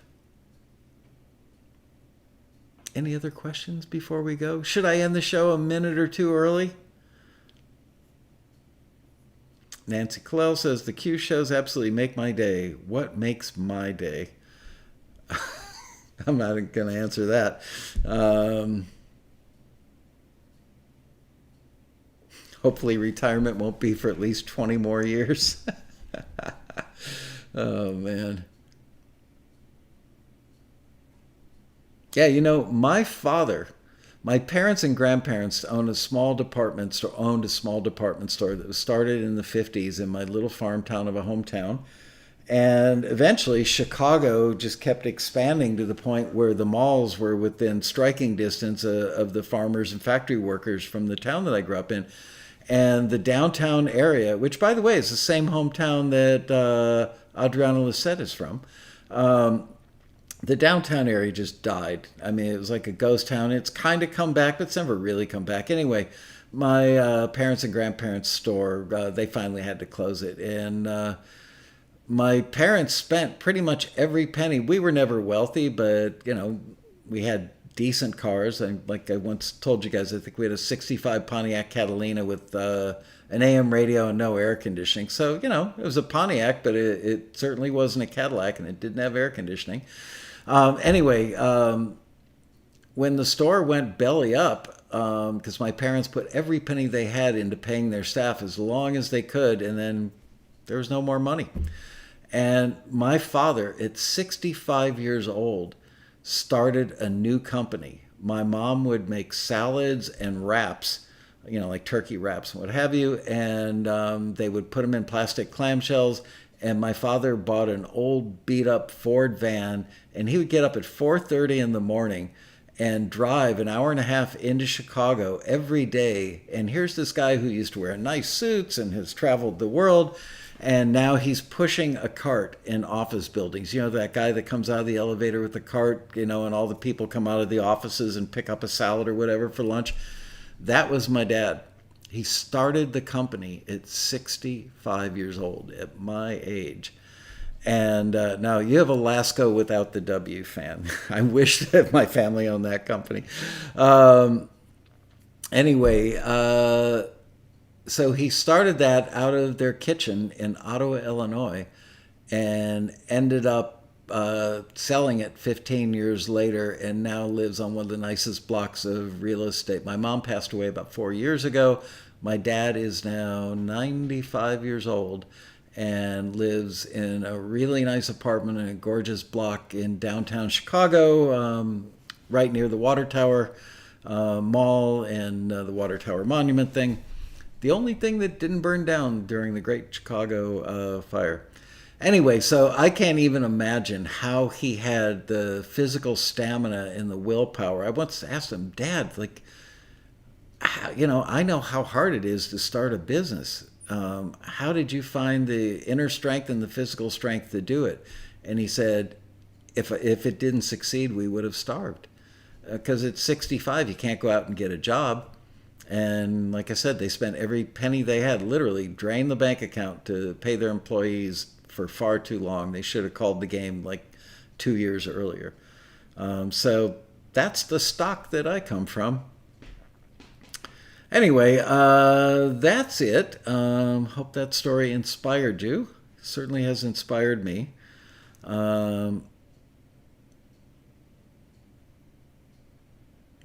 Any other questions before we go? Should I end the show a minute or two early? Nancy Clell says the Q shows absolutely make my day. What makes my day? I'm not going to answer that. Hopefully, retirement won't be for at least 20 more years. Oh, man. Yeah, my parents and grandparents owned a small department store that was started in the 50s in my little farm town of a hometown. And eventually, Chicago just kept expanding to the point where the malls were within striking distance of the farmers and factory workers from the town that I grew up in. And the downtown area, which, by the way, is the same hometown that Adriano Lisette is from, the downtown area just died. I mean, it was like a ghost town. It's kind of come back, but it's never really come back. Anyway, my parents and grandparents' store, they finally had to close it. And my parents spent pretty much every penny. We were never wealthy, but, we had decent cars. And like I once told you guys, I think we had a 65 Pontiac Catalina with an AM radio and no air conditioning. So, you know, it was a Pontiac, but it certainly wasn't a Cadillac, and it didn't have air conditioning. Anyway, when the store went belly up, because my parents put every penny they had into paying their staff as long as they could, and then there was no more money. And my father, at 65 years old, started a new company. My mom would make salads and wraps, you know, like turkey wraps and what have you, and they would put them in plastic clamshells. And my father bought an old beat-up Ford van, and he would get up at 4:30 in the morning and drive an hour and a half into Chicago every day. And here's this guy who used to wear nice suits and has traveled the world, and now he's pushing a cart in office buildings. You know, that guy that comes out of the elevator with the cart, you know, and all the people come out of the offices and pick up a salad or whatever for lunch. That was my dad. He started the company at 65 years old, at my age. And now you have a Lasco without the W, fan. I wish that my family owned that company. Anyway, so he started that out of their kitchen in Ottawa, Illinois, and ended up selling it 15 years later, and now lives on one of the nicest blocks of real estate. My mom passed away about 4 years ago. My dad is now 95 years old and lives in a really nice apartment in a gorgeous block in downtown Chicago, right near the Water Tower Mall and the Water Tower Monument thing. The only thing that didn't burn down during the Great Chicago Fire. Anyway, so I can't even imagine how he had the physical stamina and the willpower. I once asked him, Dad, like, you know, I know how hard it is to start a business. How did you find the inner strength and the physical strength to do it? And he said, if it didn't succeed, we would have starved. Because at 65, you can't go out and get a job. And like I said, they spent every penny they had, literally drained the bank account to pay their employees for far too long. They should have called the game like 2 years earlier. So that's the stock that I come from. Anyway, that's it. Hope that story inspired you. Certainly has inspired me.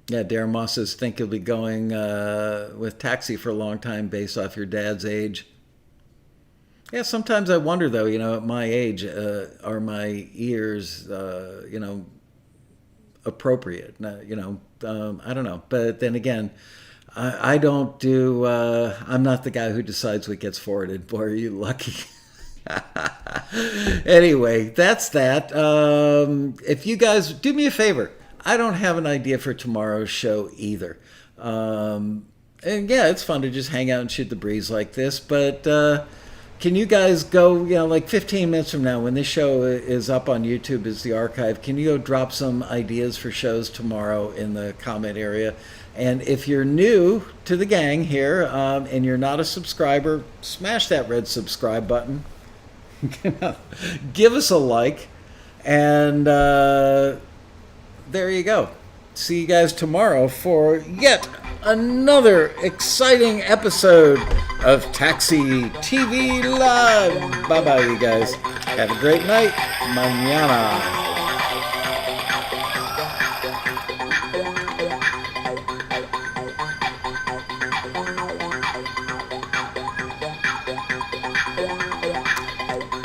Yeah, Darren Moss says, think you'll be going with Taxi for a long time based off your dad's age. Yeah, sometimes I wonder, though, you know, at my age, are my ears, you know, appropriate? You know, I don't know. But then again, I don't do, I'm not the guy who decides what gets forwarded. Boy, are you lucky. Anyway, that's that. If you guys do me a favor, I don't have an idea for tomorrow's show either. And yeah, it's fun to just hang out and shoot the breeze like this. But can you guys go, you know, like 15 minutes from now, when this show is up on YouTube as the archive, can you go drop some ideas for shows tomorrow in the comment area? And if you're new to the gang here and you're not a subscriber, smash that red subscribe button. Give us a like. And there you go. See you guys tomorrow for yet another exciting episode of Taxi TV Live. Bye-bye, you guys. Have a great night. Mañana.